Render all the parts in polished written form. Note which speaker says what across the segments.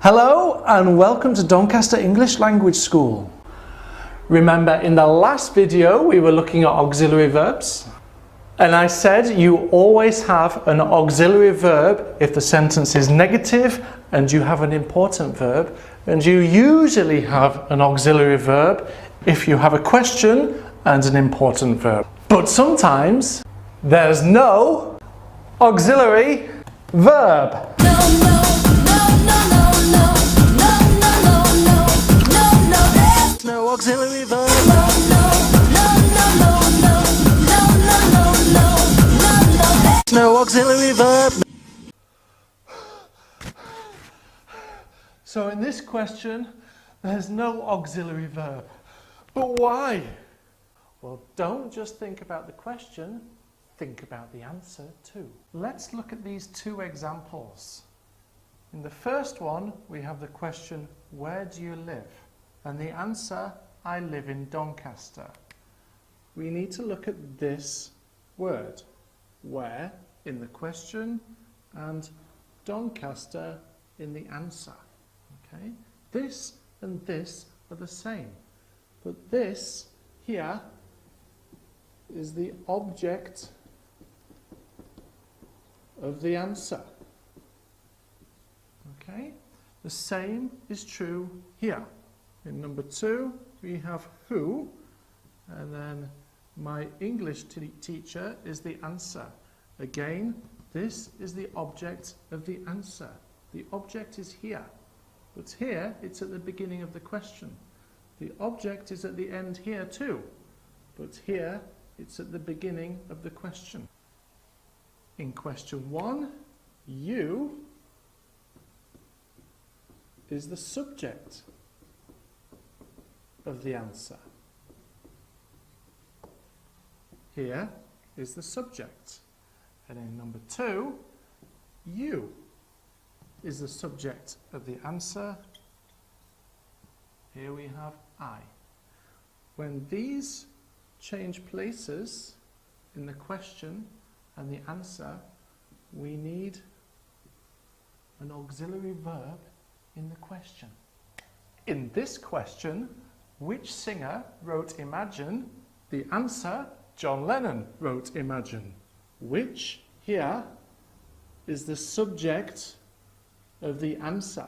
Speaker 1: Hello and welcome to Doncaster English Language School. Remember, in the last video we were looking at auxiliary verbs, and I said you always have an auxiliary verb if the sentence is negative and you have an important verb, and you usually have an auxiliary verb if you have a question and an important verb. But sometimes there's no auxiliary verb. No auxiliary verb. No auxiliary verb. So in this question, there's no auxiliary verb. But why? Well, don't just think about the question, think about the answer too. Let's look at these two examples. In the first one, we have the question, where do you live? And the answer, I live in Doncaster. We need to look at this word, where in the question and Doncaster in the answer. Okay? This and this are the same, but this here is the object of the answer. Okay? The same is true here. In number 2, we have who, and then my English teacher is the answer. Again, this is the object of the answer. The object is here, but here it's at the beginning of the question. The object is at the end here too, but here it's at the beginning of the question. In question 1, you is the subject of the answer. Here is the subject. And in number 2, you is the subject of the answer. Here we have I. When these change places in the question and the answer, we need an auxiliary verb in the question. In this question, which singer wrote Imagine? The answer, John Lennon wrote Imagine. Which here is the subject of the answer.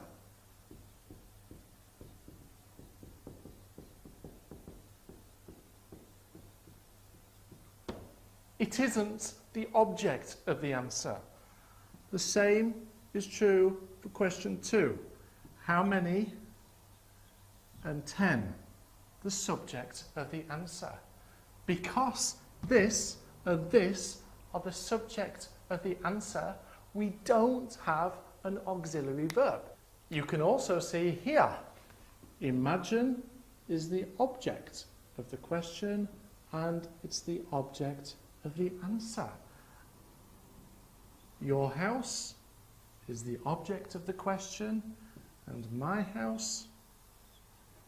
Speaker 1: It isn't the object of the answer. The same is true for question 2. How many? And 10. The subject of the answer. Because this and this are the subject of the answer, we don't have an auxiliary verb. You can also see here, imagine is the object of the question and it's the object of the answer. Your house is the object of the question and my house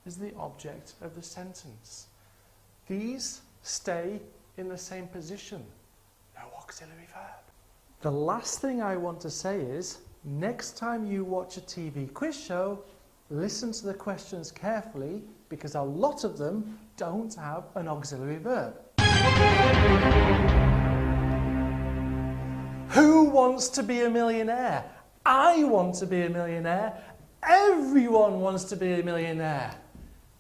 Speaker 1: is the object of the sentence. These stay in the same position. No auxiliary verb. The last thing I want to say is, next time you watch a TV quiz show, listen to the questions carefully because a lot of them don't have an auxiliary verb. Who wants to be a millionaire? I want to be a millionaire. Everyone wants to be a millionaire.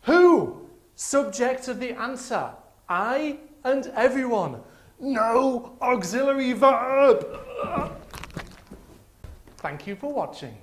Speaker 1: Who? Subject of the answer. I and everyone. No auxiliary verb. Thank you for watching.